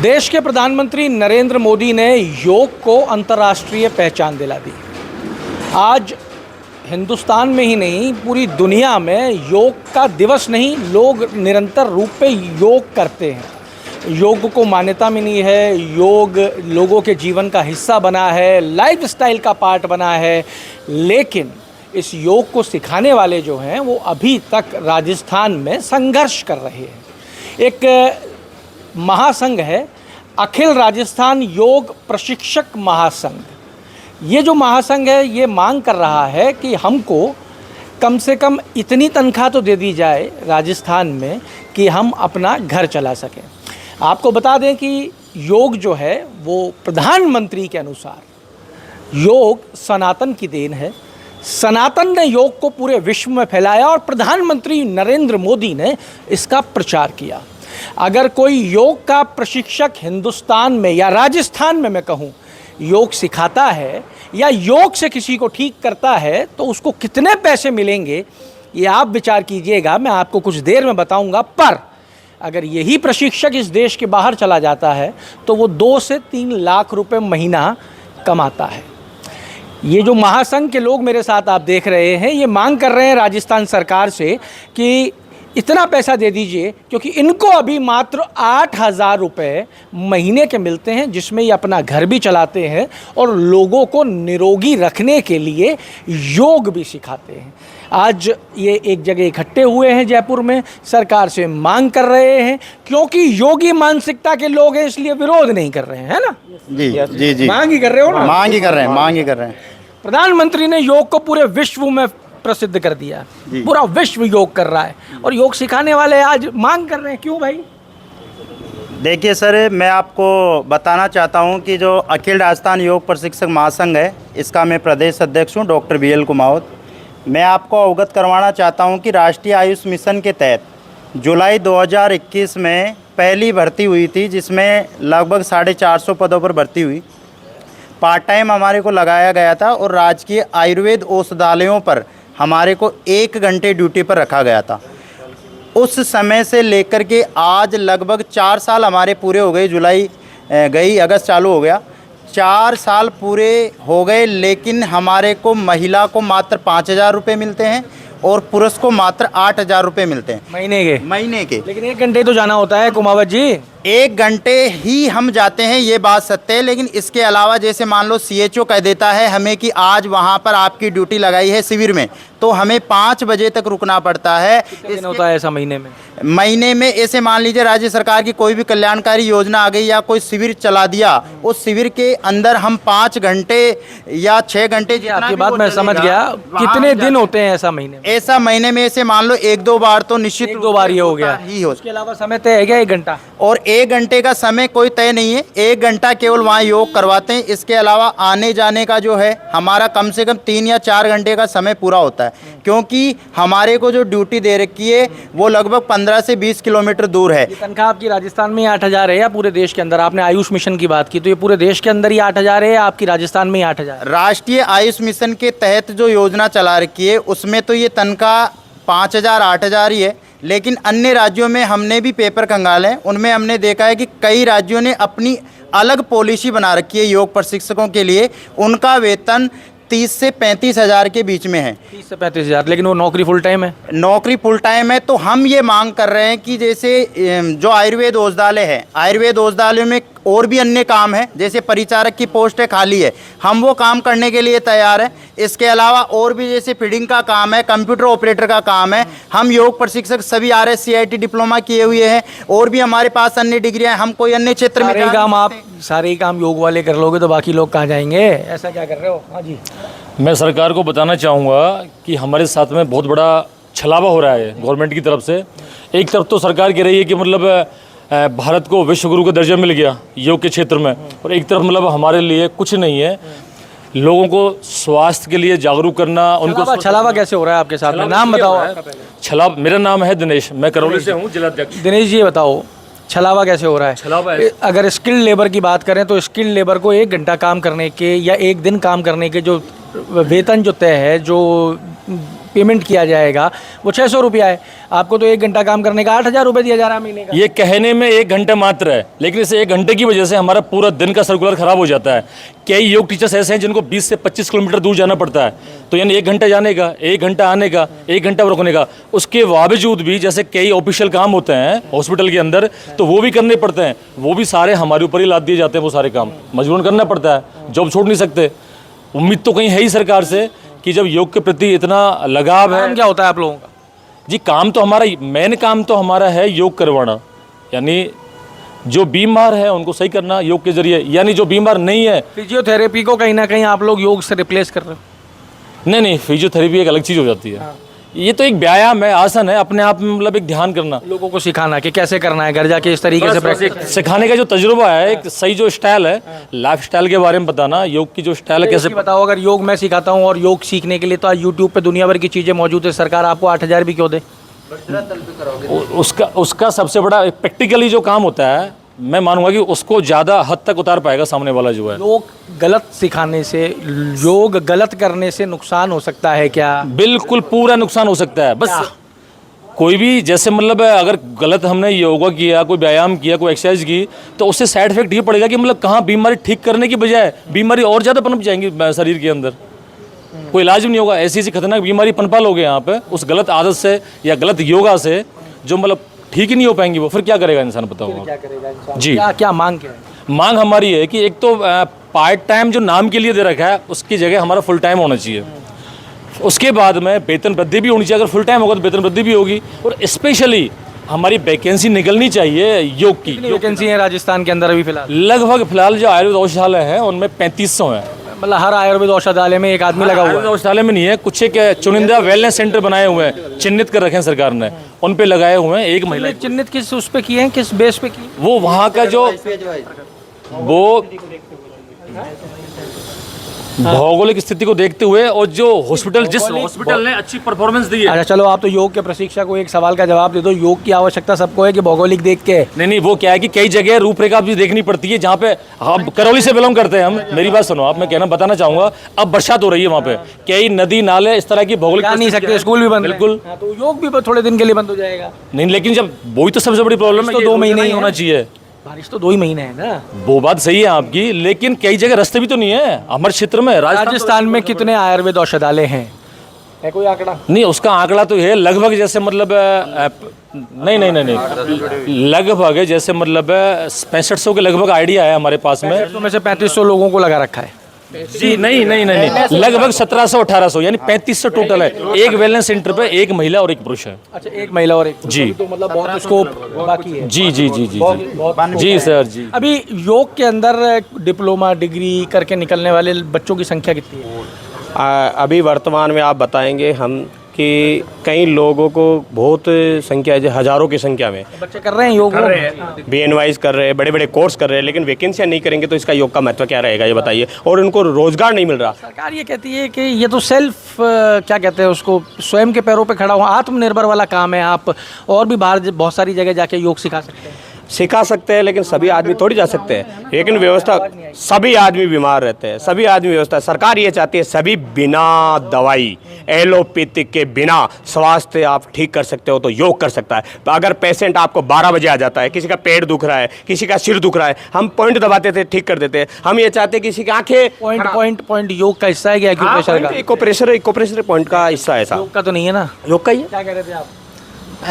देश के प्रधानमंत्री नरेंद्र मोदी ने योग को अंतर्राष्ट्रीय पहचान दिला दी। आज हिंदुस्तान में ही नहीं पूरी दुनिया में योग का दिवस नहीं, लोग निरंतर रूप पे योग करते हैं। योग को मान्यता मिली है, योग लोगों के जीवन का हिस्सा बना है, लाइफस्टाइल का पार्ट बना है। लेकिन इस योग को सिखाने वाले जो हैं वो अभी तक राजस्थान में संघर्ष कर रहे हैं। एक महासंघ है, अखिल राजस्थान योग प्रशिक्षक महासंघ। ये जो महासंघ है ये मांग कर रहा है कि हमको कम से कम इतनी तनख्वाह तो दे दी जाए राजस्थान में कि हम अपना घर चला सकें। आपको बता दें कि योग जो है वो प्रधानमंत्री के अनुसार योग सनातन की देन है। सनातन ने योग को पूरे विश्व में फैलाया और प्रधानमंत्री नरेंद्र मोदी ने इसका प्रचार किया। अगर कोई योग का प्रशिक्षक हिंदुस्तान में या राजस्थान में मैं कहूँ योग सिखाता है या योग से किसी को ठीक करता है तो उसको कितने पैसे मिलेंगे ये आप विचार कीजिएगा। मैं आपको कुछ देर में बताऊंगा। पर अगर यही प्रशिक्षक इस देश के बाहर चला जाता है तो वो 2 से 3 लाख रुपए महीना कमाता है। ये जो महासंघ के लोग मेरे साथ आप देख रहे हैं ये मांग कर रहे हैं राजस्थान सरकार से कि इतना पैसा दे दीजिए, क्योंकि इनको अभी मात्र 8,000 रुपये महीने के मिलते हैं जिसमें ये अपना घर भी चलाते हैं और लोगों को निरोगी रखने के लिए योग भी सिखाते हैं। आज ये एक जगह इकट्ठे हुए हैं जयपुर में, सरकार से मांग कर रहे हैं, क्योंकि योगी मानसिकता के लोग हैं इसलिए विरोध नहीं कर रहे हैं, है ना? जी जी जी, मांग ही कर रहे हो ना? मांग ही कर रहे हैं। प्रधानमंत्री ने योग को पूरे विश्व में प्रसिद्ध कर दिया, पूरा विश्व योग कर रहा है और योग सिखाने वाले आज मांग कर रहे हैं। क्यों भाई? देखिए सर, मैं आपको बताना चाहता हूं कि जो अखिल राजस्थान योग प्रशिक्षक महासंघ है इसका मैं प्रदेश अध्यक्ष हूं, डॉक्टर BL कुमावत। मैं आपको अवगत करवाना चाहता हूं कि राष्ट्रीय आयुष मिशन के तहत जुलाई 2021 में पहली भर्ती हुई थी जिसमें लगभग 450 पदों पर भर्ती हुई। पार्ट टाइम हमारे को लगाया गया था और राजकीय आयुर्वेद औषधालयों पर हमारे को 1 घंटे ड्यूटी पर रखा गया था। उस समय से लेकर के आज लगभग 4 साल हमारे पूरे हो गए। जुलाई गई, अगस्त चालू हो गया, 4 साल पूरे हो गए। लेकिन हमारे को महिला को मात्र 5,000 रुपये मिलते हैं और पुरुष को मात्र 8,000 रुपये मिलते हैं महीने के। लेकिन 1 घंटे तो जाना होता है कुमावत जी। 1 घंटे ही हम जाते हैं, ये बात सत्य है। लेकिन इसके अलावा जैसे मान लो CHO कह देता है हमें कि आज वहाँ पर आपकी ड्यूटी लगाई है शिविर में, तो हमें 5 बजे तक रुकना पड़ता है। कितने दिन होता है ऐसा महीने में ऐसे मान लीजिए राज्य सरकार की कोई भी कल्याणकारी योजना आ गई या कोई शिविर चला दिया, उस शिविर के अंदर हम 5 घंटे या 6 घंटे, आपकी बात मैं समझ गया। कितने दिन होते हैं ऐसा महीने में? ऐसा महीने में ऐसे मान लो 1-2 बार तो निश्चित 1-2 बार ये हो गया ही हो। उसके अलावा समय तय है क्या? 1 घंटा और 1 घंटे का समय कोई तय नहीं है। 1 घंटा केवल वहाँ योग करवाते हैं। इसके अलावा आने जाने का जो है हमारा कम से कम 3 या 4 घंटे का समय पूरा होता है, क्योंकि हमारे को जो ड्यूटी दे रखी है वो लगभग 15 से 20 किलोमीटर दूर है। तनख्वाह आपकी राजस्थान में 8,000 है या पूरे देश के अंदर? आपने आयुष मिशन की बात की तो ये पूरे देश के अंदर ही 8,000 है या आपकी राजस्थान में ही 8,000? राष्ट्रीय आयुष मिशन के तहत जो योजना चला रखी है उसमें तो ये तनख्वाह 5,000 8,000 ही है। लेकिन अन्य राज्यों में हमने भी पेपर खंगाले हैं, उनमें हमने देखा है कि कई राज्यों ने अपनी अलग पॉलिसी बना रखी है योग प्रशिक्षकों के लिए। उनका वेतन 30 से 35 हज़ार के बीच में है। 30 से 35 हज़ार, लेकिन वो नौकरी फुल टाइम है। नौकरी फुल टाइम है। तो हम ये मांग कर रहे हैं कि जैसे जो आयुर्वेद औषधालय है, आयुर्वेद औषधालयों में और भी अन्य काम है, जैसे परिचारक की पोस्ट है खाली है, हम वो काम करने के लिए तैयार हैं। इसके अलावा और भी जैसे फीडिंग का काम है, कंप्यूटर ऑपरेटर का काम है। हम योग प्रशिक्षक सभी RS CIT डिप्लोमा किए हुए हैं और भी हमारे पास अन्य डिग्रियाँ हैं। हम कोई अन्य क्षेत्र में सारे ही काम योग वाले कर लोगे तो बाकी लोग कहाँ जाएंगे? ऐसा क्या कर रहे हो? हाँ जी, मैं सरकार को बताना चाहूँगा कि हमारे साथ में बहुत बड़ा छलावा हो रहा है गवर्नमेंट की तरफ से। एक तरफ तो सरकार कह रही है कि मतलब भारत को विश्व गुरु का दर्जा मिल गया योग के क्षेत्र में, और एक तरफ मतलब हमारे लिए कुछ नहीं है। लोगों को स्वास्थ्य के लिए जागरूक करना, उनको छलावा कैसे हो रहा है आपके साथ में? नाम बताओ। छलावा, मेरा नाम है दिनेश, मैं करौली से हूँ, जिलाध्यक्ष। दिनेश जी बताओ छलावा कैसे हो रहा है? छलावा अगर स्किल्ड लेबर की बात करें तो स्किल्ड लेबर को 1 घंटा काम करने के या 1 दिन काम करने के जो वेतन जो तय है, जो पेमेंट किया जाएगा वो 600 रुपया है, आपको तो 1 घंटा काम करने का 8,000 रुपये दिया जा रहा है महीने का। ये कहने में 1 घंटा मात्र है, लेकिन इस 1 घंटे की वजह से हमारा पूरा दिन का सर्कुलर खराब हो जाता है। कई योग टीचर्स ऐसे हैं जिनको 20 से 25 किलोमीटर दूर जाना पड़ता है, तो यानी 1 घंटा जाने का, 1 घंटा आने का, 1 घंटा रुकने का। उसके बावजूद भी जैसे कई ऑफिशियल काम होते हैं हॉस्पिटल के अंदर, तो वो भी करने पड़ते हैं, वो भी सारे हमारे ऊपर ही लाद दिए जाते हैं। वो सारे काम मजबूरन करना पड़ता है, जॉब छोड़ नहीं सकते। उम्मीद तो कहीं है ही सरकार से कि जब योग के प्रति इतना लगाव है। काम क्या होता है आप लोगों का? जी काम तो हमारा, मेन काम तो हमारा है योग करवाना, यानी जो बीमार है उनको सही करना योग के जरिए, यानी जो बीमार नहीं है। फिजियोथेरेपी को कहीं ना कहीं आप लोग योग से रिप्लेस कर रहे हो? नहीं, फिजियोथेरेपी एक अलग चीज़ हो जाती है। ये तो एक व्यायाम है, आसन है, अपने आप में मतलब एक ध्यान करना, लोगों को सिखाना कि कैसे करना है, घर जाके इस तरीके से प्रैक्टिस। सिखाने का जो तजुर्बा है, एक सही जो स्टाइल है, लाइफ स्टाइल के बारे में बताना, योग की जो स्टाइल है कैसे। बताओ, अगर योग मैं सिखाता हूँ और योग सीखने के लिए तो आज यूट्यूब पे दुनिया भर की चीज़ें मौजूद है, सरकार आपको 8,000 भी क्यों दे? उसका सबसे बड़ा प्रैक्टिकली जो काम होता है, मैं मानूंगा कि उसको ज़्यादा हद तक उतार पाएगा सामने वाला जो है। योग गलत सिखाने से, योग गलत करने से नुकसान हो सकता है क्या? बिल्कुल पूरा नुकसान हो सकता है। बस कोई भी जैसे मतलब अगर गलत हमने योगा किया, कोई व्यायाम किया, कोई एक्सरसाइज की, तो उससे साइड इफेक्ट ये पड़ेगा कि मतलब कहाँ बीमारी ठीक करने की बजाय बीमारी और ज़्यादा पनप जाएंगी शरीर के अंदर, कोई इलाज भी नहीं होगा। ऐसी खतरनाक बीमारी पनपा लोगे यहाँ पे उस गलत आदत से या गलत योगा से, जो मतलब ठीक ही नहीं हो पाएंगी। वो फिर क्या करेगा इंसान, बताओ क्या करेगा इंसान? जी क्या मांग क्या है? मांग हमारी है कि एक तो पार्ट टाइम जो नाम के लिए दे रखा है उसकी जगह हमारा फुल टाइम होना चाहिए। उसके बाद में वेतन वृद्धि भी होनी चाहिए, अगर फुल टाइम होगा तो वेतन वृद्धि भी होगी। और स्पेशली हमारी वैकेंसी निकलनी चाहिए योग की। वैकेंसी है राजस्थान के अंदर अभी फिलहाल? लगभग फिलहाल जो आयुर्वेद औषधालय हैं उनमें 3500 हैं। मतलब हर आयुर्वेद औषधालय में एक आदमी लगा हुआ है? आयुर्वेद औषधालय में नहीं है, कुछ एक चुनिंदा वेलनेस सेंटर बनाए हुए हैं, चिन्हित कर रखे हैं सरकार ने, उन पे लगाए हुए हैं। एक महिला चिन्हित किस उस पे किए हैं, किस बेस पे किए? वो वहाँ का जो वो भौगोलिक स्थिति को देखते हुए और जो हॉस्पिटल, जिस हॉस्पिटल ने अच्छी परफॉर्मेंस दी है। अच्छा चलो, आप तो योग के प्रशिक्षक को एक सवाल का जवाब दे दो, योग की आवश्यकता सबको है कि भौगोलिक देख के? नहीं, वो क्या है कि कई जगह रूपरेखा भी देखनी पड़ती है। जहाँ पे हम करौली से बिलोंग करते हैं, हम, मेरी बात सुनो, आप, मैं कहना बताना चाहूंगा, अब बरसात हो रही है वहाँ पे, कई नदी नाले इस तरह की भौगोलिक नहीं सकते, स्कूल भी बंद है। बिल्कुल, तो योग भी थोड़े दिन के लिए बंद हो जाएगा? नहीं, लेकिन जब वही तो सबसे बड़ी प्रॉब्लम है, तो 2 महीने ही होना चाहिए। बारिश तो 2 ही महीने है ना। वो बात सही है आपकी, लेकिन कई जगह रास्ते भी तो नहीं है हमारे क्षेत्र में। राजस्थान में कितने आयुर्वेद औषधालय हैं, है कोई आंकड़ा? नहीं, उसका आंकड़ा तो है लगभग, जैसे मतलब नहीं, लगभग जैसे मतलब 6500 के लगभग आइडिया है हमारे पास में। तो में से 3500 लोगों को लगा रखा है? जी नहीं, लगभग 1700-1800 यानी 3500 टोटल है। एक वेलनेस सेंटर पे एक महिला और एक पुरुष है। अच्छा, एक महिला और एक पुरुष। जी। तो मतलब बहुत स्कोप बाकी है। जी जी सर जी। अभी योग के अंदर डिप्लोमा डिग्री करके निकलने वाले बच्चों की संख्या कितनी है? अभी वर्तमान में आप बताएंगे हम कि कई लोगों को बहुत संख्या है, हज़ारों की संख्या में बच्चे कर रहे हैं योग, BNYs कर रहे हैं, बड़े बड़े कोर्स कर रहे हैं, लेकिन वैकेंसियाँ नहीं करेंगे तो इसका योग का महत्व क्या रहेगा, ये बताइए। और उनको रोजगार नहीं मिल रहा। सरकार ये कहती है कि ये तो सेल्फ क्या कहते हैं उसको, स्वयं के पैरों पे खड़ा हुआ आत्मनिर्भर वाला काम है, आप और भी बाहर बहुत सारी जगह जाके योग सिखा सकते हैं। सिखा सकते हैं, लेकिन सभी आदमी थोड़ी जा सकते हैं। लेकिन व्यवस्था, सभी आदमी बीमार रहते हैं, सभी आदमी व्यवस्था, सरकार ये चाहती है सभी बिना दवाई, एलोपैथिक के बिना स्वास्थ्य आप ठीक कर सकते हो तो योग कर सकता है। अगर पेशेंट आपको 12 बजे आ जाता है, किसी का पेट दुख रहा है, किसी का सिर दुख रहा है, हम पॉइंट दबाते थे, ठीक कर देते हैं। हम ये चाहते हैं किसी की आंखें पॉइंट योग का हिस्सा है क्या? एक्यूप्रेशर पॉइंट का हिस्सा है। योग का तो नहीं है ना? योग का ही है। क्या कह रहे थे आप?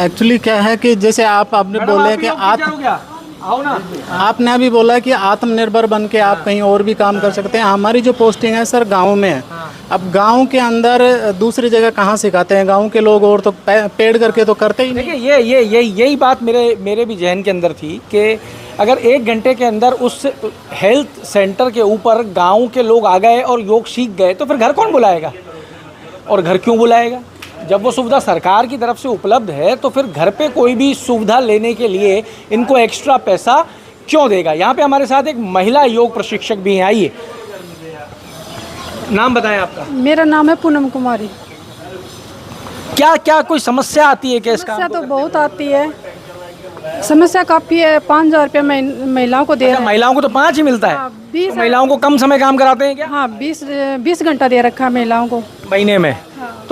एक्चुअली क्या है कि जैसे आपने बोले कि आपने अभी बोला कि आत्मनिर्भर बन के आप कहीं और भी काम कर सकते हैं। हमारी जो पोस्टिंग है सर गांव में है। अब गांव के अंदर दूसरी जगह कहाँ सिखाते हैं? गांव के लोग और तो पेड़ करके तो करते ही नहीं। देखिए यही बात मेरे भी जहन के अंदर थी कि अगर 1 घंटे के अंदर उस हेल्थ सेंटर के ऊपर गाँव के लोग आ गए और योग सीख गए तो फिर घर कौन बुलाएगा? और घर क्यों बुलाएगा? जब वो सुविधा सरकार की तरफ से उपलब्ध है तो फिर घर पे कोई भी सुविधा लेने के लिए इनको एक्स्ट्रा पैसा क्यों देगा? यहाँ पे हमारे साथ एक महिला योग प्रशिक्षक भी हैं, आइए। नाम बताएं आपका। मेरा नाम है पूनम कुमारी। क्या कोई समस्या आती है क्या? समस्या तो बहुत आती है, समस्या काफ़ी है। 5,000 रुपये महिलाओं को दे रहे हैं। महिलाओं को तो 5 ही मिलता है। 20 तो महिलाओं को कम समय काम कराते हैं क्या? हाँ, 20 घंटा दे रखा है महिलाओं को महीने में।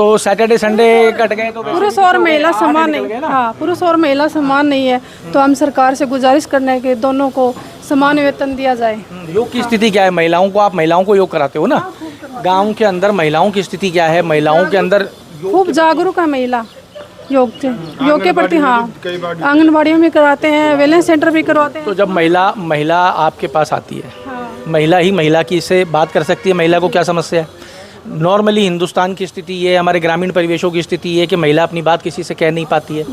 तो सैटरडे संडे कट गए तो पुरुष और महिला समान नहीं, हाँ पुरुष और महिला समान नहीं है, तो हम सरकार से गुजारिश करने के दोनों को समान वेतन दिया जाए। योग की स्थिति क्या है? महिलाओं को, आप महिलाओं को योग कराते हो ना, गांव के अंदर महिलाओं की स्थिति क्या है? महिलाओं के अंदर खूब जागरूक है महिला योग के प्रति। हाँ, आंगनबाड़ियों में कराते हैं, वेलनेस सेंटर भी करवाते हैं। तो जब महिला आपके पास आती है, महिला ही महिला की से बात कर सकती है, महिला को क्या समस्या है? नॉर्मली हिंदुस्तान की स्थिति ये, हमारे ग्रामीण परिवेशों की स्थिति ये कि महिला अपनी बात किसी से कह नहीं पाती है।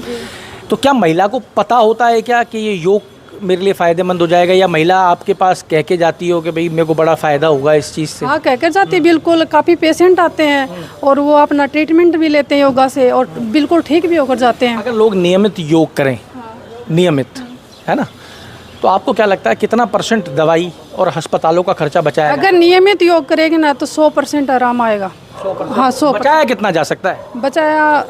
तो क्या महिला को पता होता है क्या कि ये योग मेरे लिए फ़ायदेमंद हो जाएगा, या महिला आपके पास कह के जाती हो कि भाई मेरे को बड़ा फ़ायदा होगा इस चीज़ से? हाँ, कह कर जाती, बिल्कुल। काफ़ी पेशेंट आते हैं और वो अपना ट्रीटमेंट भी लेते हैं योगा से और बिल्कुल ठीक भी होकर जाते हैं। अगर लोग नियमित योग करें, नियमित, है ना, तो आपको क्या लगता है कितना % दवाई और अस्पतालों का खर्चा बचाया? अगर नियमित योग करेगी ना तो 100% आराम आएगा। हाँ, 100%। बचाया कितना जा सकता है? बचाया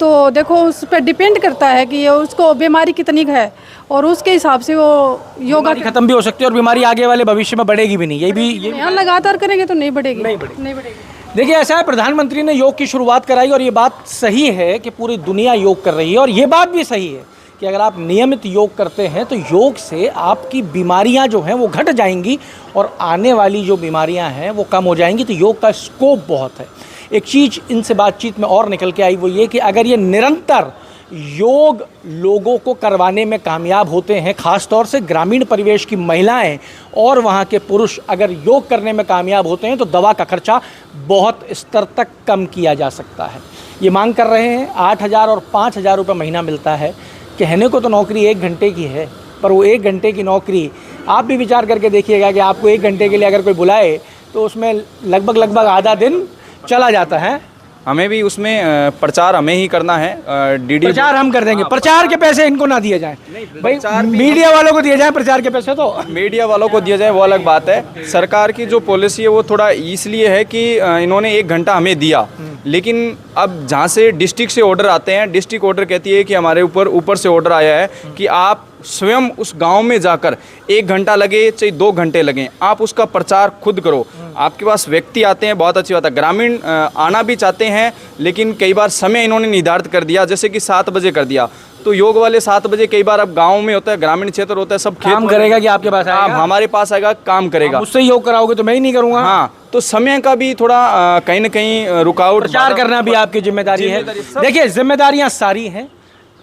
तो देखो उस पर डिपेंड करता है कि ये उसको बीमारी कितनी है और उसके हिसाब से वो योगा खत्म भी हो सकती है और बीमारी आगे वाले भविष्य में बढ़ेगी भी नहीं। ये यहाँ लगातार करेंगे तो नहीं बढ़ेगी, नहीं बढ़ेगी। देखिए, ऐसा है, प्रधानमंत्री ने योग की शुरुआत कराई और ये बात सही है कि पूरी दुनिया योग कर रही है, और ये बात भी सही है कि अगर आप नियमित योग करते हैं तो योग से आपकी बीमारियां जो हैं वो घट जाएंगी और आने वाली जो बीमारियां हैं वो कम हो जाएंगी। तो योग का स्कोप बहुत है। एक चीज़ इनसे बातचीत में और निकल के आई, वो ये कि अगर ये निरंतर योग लोगों को करवाने में कामयाब होते हैं, ख़ास तौर से ग्रामीण परिवेश की महिलाएं और वहाँ के पुरुष अगर योग करने में कामयाब होते हैं, तो दवा का खर्चा बहुत स्तर तक कम किया जा सकता है। ये मांग कर रहे हैं 8,000 और 5,000 रुपये महीना मिलता है। कहने को तो नौकरी 1 घंटे की है, पर वो 1 घंटे की नौकरी आप भी विचार करके देखिएगा कि आपको 1 घंटे के लिए अगर कोई बुलाए तो उसमें लगभग आधा दिन चला जाता है। हमें भी उसमें प्रचार हमें ही करना है। डीडी प्रचार हम कर देंगे, प्रचार के पैसे इनको ना दिए जाएं, भाई मीडिया वालों को दिए जाएं प्रचार के पैसे। तो मीडिया वालों को दिया जाए वो अलग बात है। सरकार की जो पॉलिसी है वो थोड़ा इसलिए है कि इन्होंने 1 घंटा हमें दिया, लेकिन अब जहाँ से डिस्ट्रिक्ट से ऑर्डर आते हैं, डिस्ट्रिक्ट ऑर्डर कहती है कि हमारे ऊपर से ऑर्डर आया है कि आप स्वयं उस गांव में जाकर 1 घंटा लगे चाहे 2 घंटे लगें, आप उसका प्रचार खुद करो। आपके पास व्यक्ति आते हैं, बहुत अच्छी बात है, ग्रामीण आना भी चाहते हैं, लेकिन कई बार समय इन्होंने निर्धारित कर दिया, जैसे कि 7 बजे कर दिया। तो योग वाले 7 बजे कई बार अब गांव में होता है, ग्रामीण क्षेत्र होता है, सब काम करेगा कि आपके पास आएगा? हमारे पास आएगा, काम करेगा। मुझसे योग कराओगे तो मैं ही नहीं करूँगा। हाँ, तो समय का भी थोड़ा कहीं ना कहीं रुकावट, प्रचार करना भी आपकी जिम्मेदारी है। देखिए, जिम्मेदारियां सारी हैं,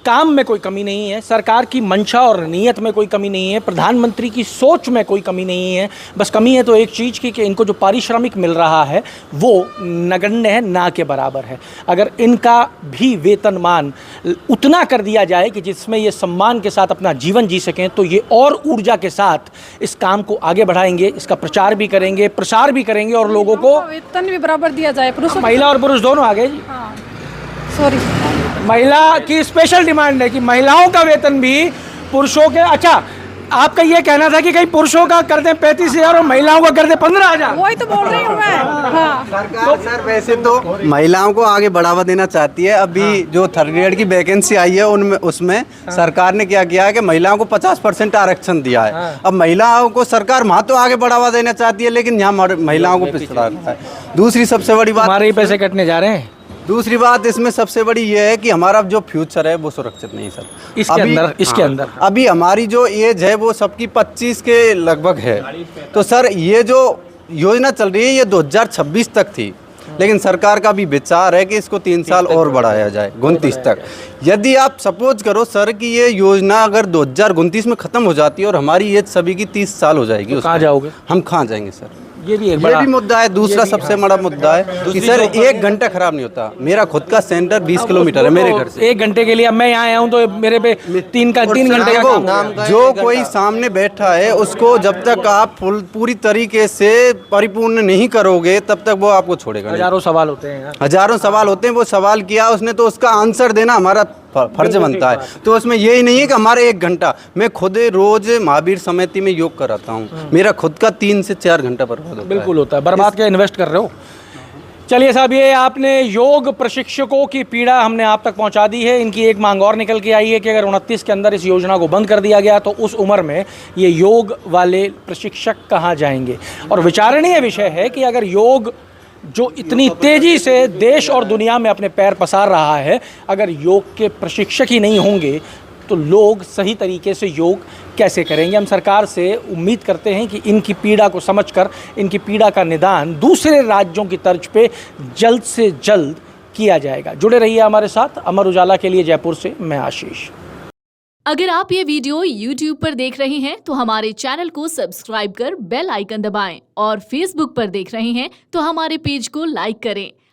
काम में कोई कमी नहीं है, सरकार की मंशा और नीयत में कोई कमी नहीं है, प्रधानमंत्री की सोच में कोई कमी नहीं है। बस कमी है तो एक चीज़ की कि इनको जो पारिश्रमिक मिल रहा है वो नगण्य है, ना के बराबर है। अगर इनका भी वेतनमान उतना कर दिया जाए कि जिसमें ये सम्मान के साथ अपना जीवन जी सकें, तो ये और ऊर्जा के साथ इस काम को आगे बढ़ाएंगे, इसका प्रचार भी करेंगे, प्रसार भी करेंगे और लोगों को वेतन भी बराबर दिया जाए। पुरुष महिला और पुरुष दोनों आ गए जी। सॉरी, महिला की स्पेशल डिमांड है कि महिलाओं का वेतन भी पुरुषों के, अच्छा आपका ये कहना था कि कहीं पुरुषों का कर दें 35,000 और महिलाओं का कर दें 15,000। वही तो बोल रही हूँ मैं। हाँ। सरकार सर वैसे तो महिलाओं को आगे बढ़ावा देना चाहती है। अभी जो 3rd ग्रेड की वैकेंसी आई है उनमें उसमें सरकार ने क्या किया है कि महिलाओं को 50% आरक्षण दिया है। अब महिलाओं को सरकार वहाँ तो आगे बढ़ावा देना चाहती है, लेकिन यहाँ महिलाओं को पिछड़ा रखा है। दूसरी सबसे बड़ी बात, हमारे ही पैसे कटने जा रहे हैं। दूसरी बात इसमें सबसे बड़ी ये है कि हमारा जो फ्यूचर है वो सुरक्षित नहीं सर। इसके अंदर अभी हमारी जो एज है वो सबकी 25 के लगभग है। तो सर ये जो योजना चल रही है ये 2026 तक थी, लेकिन सरकार का भी विचार है कि इसको 3 साल और बढ़ाया जाए 29 तक। यदि आप सपोज करो सर कि ये योजना अगर 2029 में ख़त्म हो जाती है और हमारी एज सभी की 30 साल हो जाएगी, तो कहाँ जाओगे? हम कहाँ जाएंगे सर? ये भी भी मुद्दा है। दूसरा सबसे बड़ा मुद्दा है कि सर 1 घंटा खराब नहीं होता। मेरा खुद का सेंटर 20 किलोमीटर है मेरे घर से। 1 घंटे के लिए अब मैं यहाँ आया हूँ तो मेरे पे 3 घंटे का काम। जो कोई सामने बैठा है उसको जब तक आप पूरी तरीके से परिपूर्ण नहीं करोगे तब तक वो आपको छोड़ेगा। हजारों सवाल होते हैं, हजारों सवाल होते हैं। वो सवाल किया उसने तो उसका आंसर देना हमारा फर्ज बनता है। तो उसमें यही नहीं है कि हमारे 1 घंटा, मैं खुद रोज महावीर समिति में योग कराता हूँ, मेरा खुद का 3 से 4 घंटा बर्बाद होता है। बिल्कुल होता है, बर्बाद क्या इन्वेस्ट कर रहे हो। चलिए साहब, ये आपने योग प्रशिक्षकों की पीड़ा हमने आप तक पहुंचा दी है। इनकी एक मांग और निकल के आई है कि अगर 29 के अंदर इस योजना को बंद कर दिया गया तो उस उम्र में ये योग वाले प्रशिक्षक कहाँ जाएंगे। और विचारणीय विषय है कि अगर योग जो इतनी तेज़ी से देश और दुनिया में अपने पैर पसार रहा है, अगर योग के प्रशिक्षक ही नहीं होंगे तो लोग सही तरीके से योग कैसे करेंगे। हम सरकार से उम्मीद करते हैं कि इनकी पीड़ा को समझकर इनकी पीड़ा का निदान दूसरे राज्यों की तर्ज पे जल्द से जल्द किया जाएगा। जुड़े रहिए हमारे साथ। अमर उजाला के लिए जयपुर से मैं आशीष। अगर आप ये वीडियो YouTube पर देख रहे हैं तो हमारे चैनल को सब्सक्राइब कर बेल आइकन दबाएं और Facebook पर देख रहे हैं तो हमारे पेज को लाइक करें।